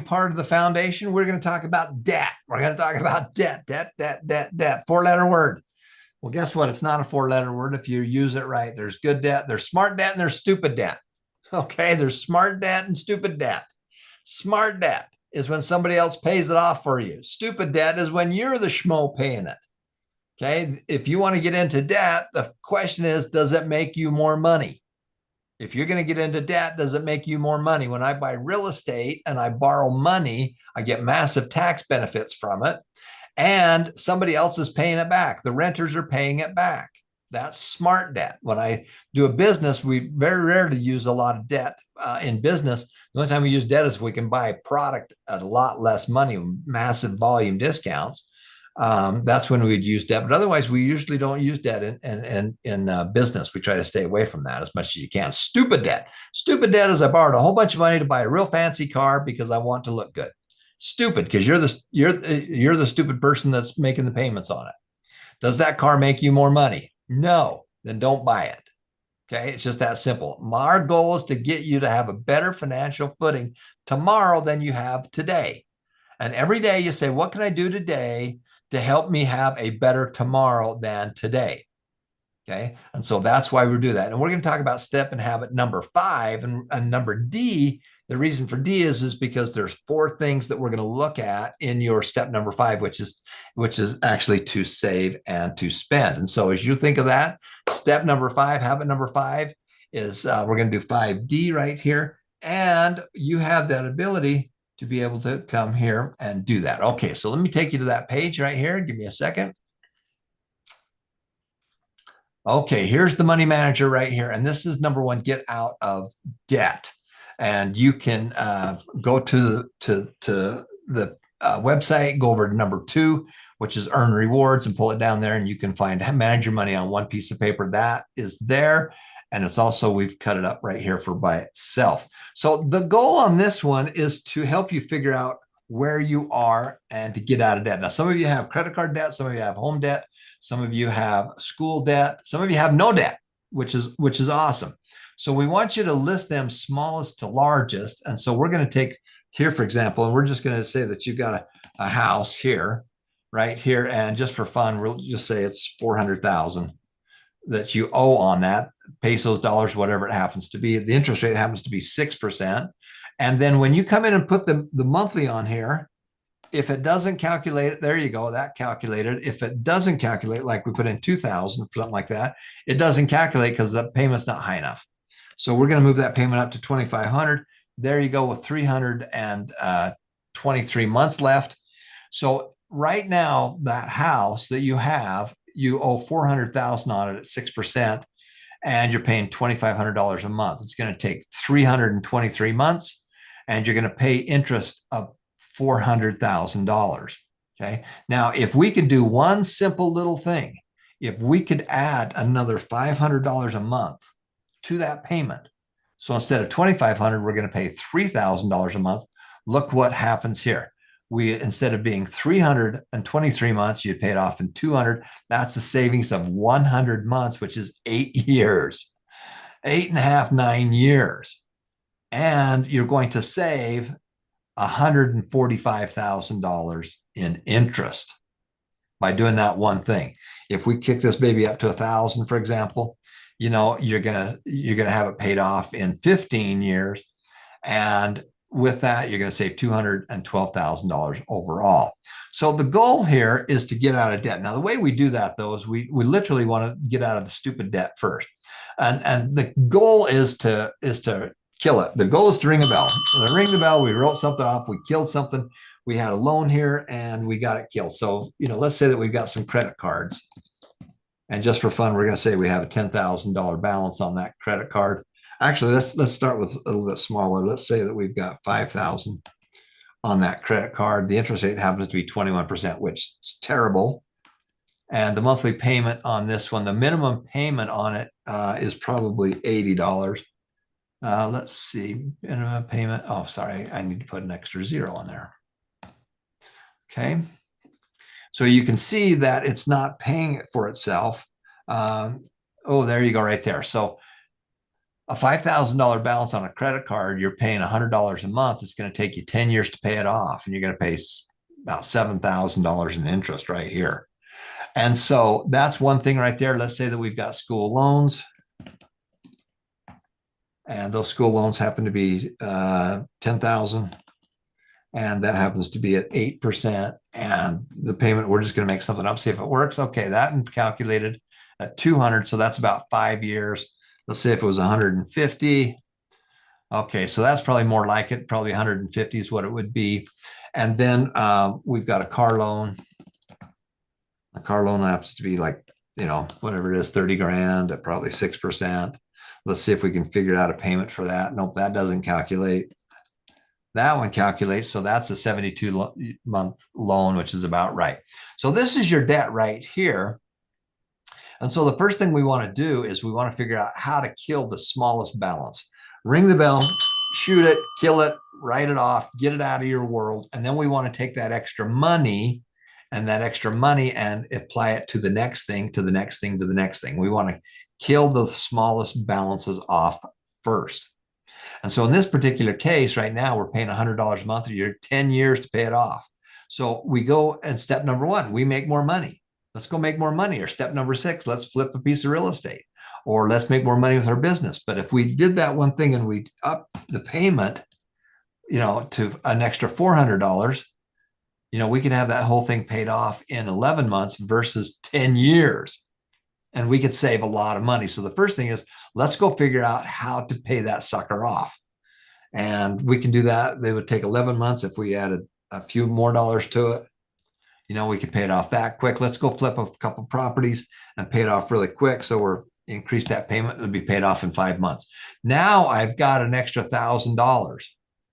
part of the foundation, we're going to talk about debt. We're going to talk about debt, debt, debt, debt, debt, four-letter word. Well, guess what? It's not a four-letter word if you use it right. There's good debt, there's smart debt, and there's stupid debt. Okay, there's smart debt and stupid debt. Smart debt is when somebody else pays it off for you. Stupid debt is when you're the schmo paying it. Okay, if you want to get into debt, the question is, does it make you more money? If you're going to get into debt, does it make you more money? When I buy real estate and I borrow money, I get massive tax benefits from it, and somebody else is paying it back. The renters are paying it back. That's smart debt. When I do a business, we very rarely use a lot of debt in business. The only time we use debt is if we can buy a product at a lot less money, massive volume discounts. That's when we'd use debt. But otherwise, we usually don't use debt in business. We try to stay away from that as much as you can. Stupid debt. Stupid debt is I borrowed a whole bunch of money to buy a real fancy car because I want to look good. Stupid because you're the stupid person that's making the payments on it. Does that car make you more money? No, then don't buy it. Okay, it's just that simple. Our goal is to get you to have a better financial footing tomorrow than you have today. And every day you say, what can I do today to help me have a better tomorrow than today? Okay, and so that's why we do that. And we're going to talk about step and habit number 5 and number D. The reason for D is because there's 4 things that we're going to look at in your step number 5, which is actually to save and to spend. And so as you think of that, step number 5, habit number 5 is we're going to do 5D right here. And you have that ability to be able to come here and do that. Okay, so let me take you to that page right here. Give me a second. Okay, here's the money manager right here. And this is number 1, get out of debt. And you can go to the website, go over to number 2, which is earn rewards, and pull it down there. And you can find manage your money on one piece of paper. That is there. And it's also, we've cut it up right here for by itself. So the goal on this one is to help you figure out where you are and to get out of debt. Now, some of you have credit card debt, some of you have home debt, some of you have school debt, some of you have no debt, which is awesome. So we want you to list them smallest to largest. And so we're going to take here, for example, and we're just going to say that you've got a house here, right here. And just for fun, we'll just say it's 400,000 that you owe on that, pesos, dollars, whatever it happens to be. The interest rate happens to be 6%. And then when you come in and put the monthly on here, if it doesn't calculate, there you go, that calculated. If it doesn't calculate, like we put in 2,000, something like that, it doesn't calculate because the payment's not high enough. So we're going to move that payment up to 2,500. There you go with 323 months left. So right now, that house that you have, you owe 400,000 on it at 6%, and you're paying $2,500 a month. It's going to take 323 months, and you're going to pay interest of $400,000. Okay. Now, if we could do one simple little thing, if we could add another $500 a month to that payment, so instead of $2,500, we're going to pay $3,000 a month. Look what happens here. We, instead of being 323 months, you pay it off in 200. That's a savings of 100 months, which is 8 years, 8.5, 9 years. And you're going to save $145,000 in interest by doing that one thing. If we kick this baby up to 1,000, for example, you know, you're gonna have it paid off in 15 years, and with that, you're going to save $212,000 overall. So the goal here is to get out of debt. Now, the way we do that, though, is we literally want to get out of the stupid debt first, and the goal is to kill it. The goal is to ring a bell. So ring the bell. We wrote something off. We killed something. We had a loan here, and we got it killed. So, you know, let's say that we've got some credit cards, and just for fun, we're going to say we have a $10,000 balance on that credit card. Actually, let's start with a little bit smaller. Let's say that we've got 5,000 on that credit card. The interest rate happens to be 21%, which is terrible. And the monthly payment on this one, the minimum payment on it is probably $80. Let's see, minimum payment. Oh, sorry, I need to put an extra 0 on there. Okay. So you can see that it's not paying it for itself. Oh, there you go right there. So a $5,000 balance on a credit card, you're paying $100 a month. It's going to take you 10 years to pay it off. And you're going to pay about $7,000 in interest right here. And so that's one thing right there. Let's say that we've got school loans. And those school loans happen to be 10,000. And that happens to be at 8%. And the payment, we're just going to make something up, see if it works. Okay, that calculated at 200. So that's about 5 years. Let's say if it was 150. Okay, so that's probably more like it. Probably 150 is what it would be. And then we've got a car loan. A car loan happens to be like, whatever it is, 30 grand at probably 6%. Let's see if we can figure out a payment for that. Nope, that doesn't calculate. That one calculates. So that's a 72-month loan, which is about right. So this is your debt right here. And so the first thing we want to do is we want to figure out how to kill the smallest balance. Ring the bell, shoot it, kill it, write it off, get it out of your world. And then we want to take that extra money and apply it to the next thing, to the next thing, to the next thing. We want to kill the smallest balances off first. And so in this particular case, right now, we're paying $100 a month, you're 10 years to pay it off. So we go and step number one, we make more money. Let's go make more money. Or step number 6, let's flip a piece of real estate, or let's make more money with our business. But if we did that one thing and we up the payment, to an extra $400, we can have that whole thing paid off in 11 months versus 10 years. And we could save a lot of money. So the first thing is, let's go figure out how to pay that sucker off. And we can do that. They would take 11 months if we added a few more dollars to it. We could pay it off that quick. Let's go flip a couple properties and pay it off really quick. So we're increase that payment. It'll be paid off in 5 months. Now I've got an extra $1,000.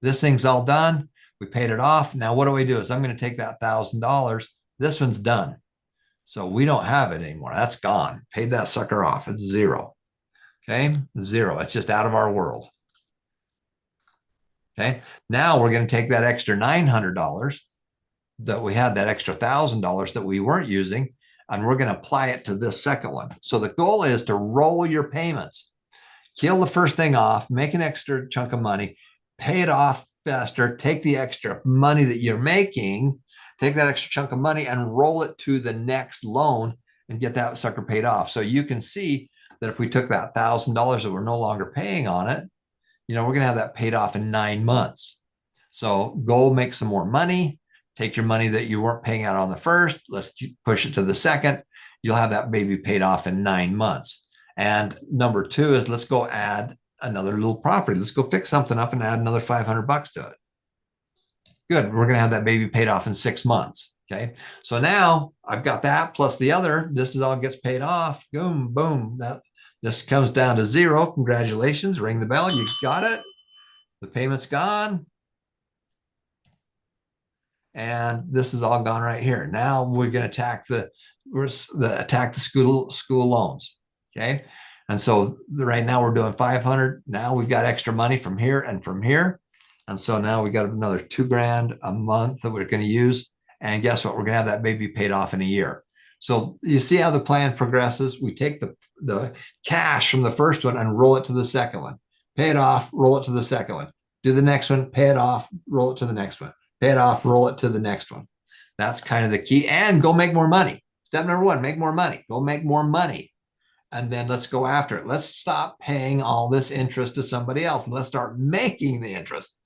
This thing's all done. We paid it off. Now what do we do is I'm going to take that $1,000. This one's done. So we don't have it anymore. That's gone. Paid that sucker off. It's zero. Okay. Zero. It's just out of our world. Okay. Now we're going to take that extra $900 that we had, that extra $1,000 that we weren't using, and we're going to apply it to this second one. So the goal is to roll your payments, kill the first thing off, make an extra chunk of money, pay it off faster, take the extra money that you're making, take that extra chunk of money and roll it to the next loan and get that sucker paid off. So you can see that if we took that $1,000 that we're no longer paying on it, we're going to have that paid off in 9 months. So go make some more money. Take your money that you weren't paying out on the first, let's push it to the second. You'll have that baby paid off in 9 months. And number 2 is let's go add another little property. Let's go fix something up and add another $500 to it. Good. We're going to have that baby paid off in 6 months. Okay. So now I've got that plus the other. This is all gets paid off. Boom, boom. This comes down to 0. Congratulations. Ring the bell. You got it. The payment's gone. And this is all gone right here. Now we're going to attack the school loans. Okay. And so right now we're doing 500. Now we've got extra money from here and from here. And so now we got another 2 grand a month that we're going to use. And guess what? We're going to have that baby paid off in a year. So you see how the plan progresses. We take the cash from the first one and roll it to the second one, pay it off, roll it to the second one, do the next one, pay it off, roll it to the next one. Pay it off, roll it to the next one. That's kind of the key. And go make more money. Step number 1, make more money. Go make more money. And then let's go after it. Let's stop paying all this interest to somebody else and let's start making the interest.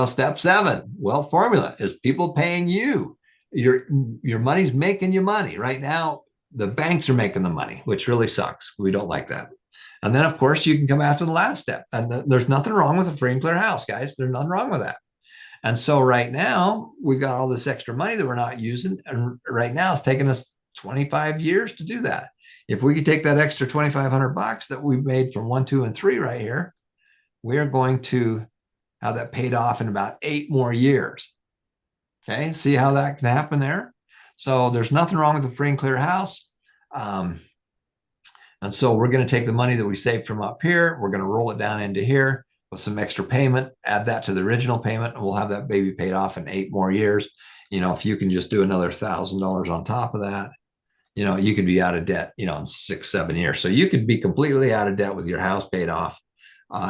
Step 7, wealth formula is people paying you. Your money's making you money. Right now, the banks are making the money, which really sucks. We don't like that. And then, of course, you can come after the last step. And there's nothing wrong with a free and clear house, guys. There's nothing wrong with that. And so right now we've got all this extra money that we're not using. And right now it's taking us 25 years to do that. If we could take that extra $2,500 that we made from 1, 2, and 3 right here, we are going to have that paid off in about 8 more years. Okay. See how that can happen there. So there's nothing wrong with a free and clear house. And so we're going to take the money that we saved from up here. We're going to roll it down into here with some extra payment, add that to the original payment, and we'll have that baby paid off in 8 more years. If you can just do another $1,000 on top of that, you could be out of debt, in 6, 7 years. So you could be completely out of debt with your house paid off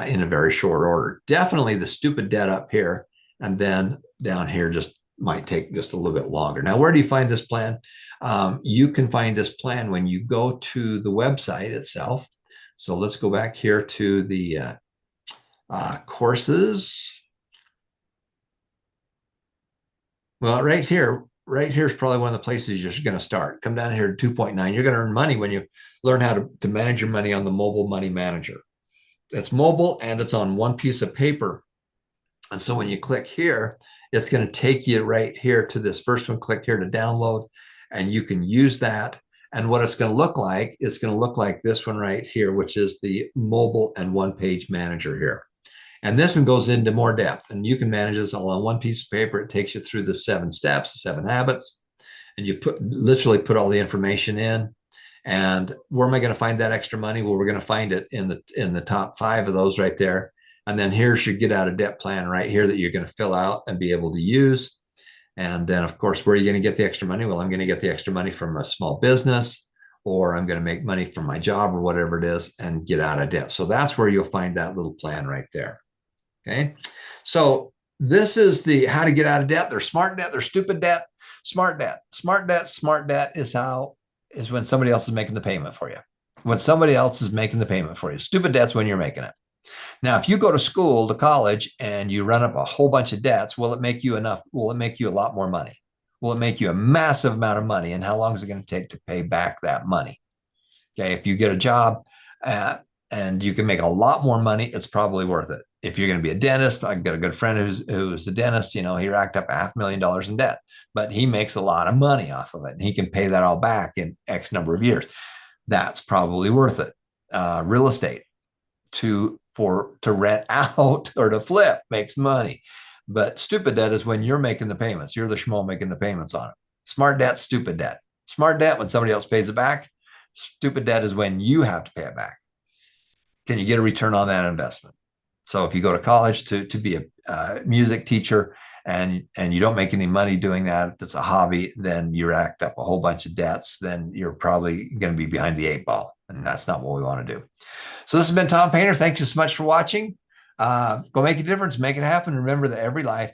in a very short order. Definitely the stupid debt up here, and then down here just might take just a little bit longer. Now, where do you find this plan? You can find this plan when you go to the website itself. So let's go back here to the courses. Well, right here is probably one of the places you're going to start. Come down here to 2.9. You're going to earn money when you learn how to manage your money on the mobile money manager. It's mobile and it's on one piece of paper. And so when you click here, it's going to take you right here to this first one. Click here to download, and you can use that. And what it's going to look like, it's going to look like this one right here, which is the mobile and one page manager here. And this one goes into more depth, and you can manage this all on one piece of paper. It takes you through the 7 steps, 7 habits, and you literally put all the information in. And where am I going to find that extra money? Well, we're going to find it in the top 5 of those right there. And then here's your get out of debt plan right here that you're going to fill out and be able to use. And then, of course, where are you going to get the extra money? Well, I'm going to get the extra money from a small business, or I'm going to make money from my job or whatever it is and get out of debt. So that's where you'll find that little plan right there. Okay. So this is the how to get out of debt. There's smart debt, there's stupid debt, smart debt. Smart debt is when somebody else is making the payment for you. When somebody else is making the payment for you. Stupid debt's when you're making it. Now, if you go to school, to college, and you run up a whole bunch of debts, will it make you enough? Will it make you a lot more money? Will it make you a massive amount of money? And how long is it going to take to pay back that money? Okay. If you get a job and you can make a lot more money, it's probably worth it. If you're going to be a dentist, I've got a good friend who's a dentist. He racked up $500,000 in debt, but he makes a lot of money off of it, and he can pay that all back in X number of years. That's probably worth it. Real estate to rent out or to flip makes money, but stupid debt is when you're making the payments. You're the schmo making the payments on it. Smart debt, stupid debt. Smart debt when somebody else pays it back. Stupid debt is when you have to pay it back. Can you get a return on that investment? So if you go to college to be a music teacher and you don't make any money doing that, that's a hobby, then you racked up a whole bunch of debts, then you're probably going to be behind the 8 ball. And that's not what we want to do. So this has been Tom Painter. Thank you so much for watching. Go make a difference, make it happen. Remember that every life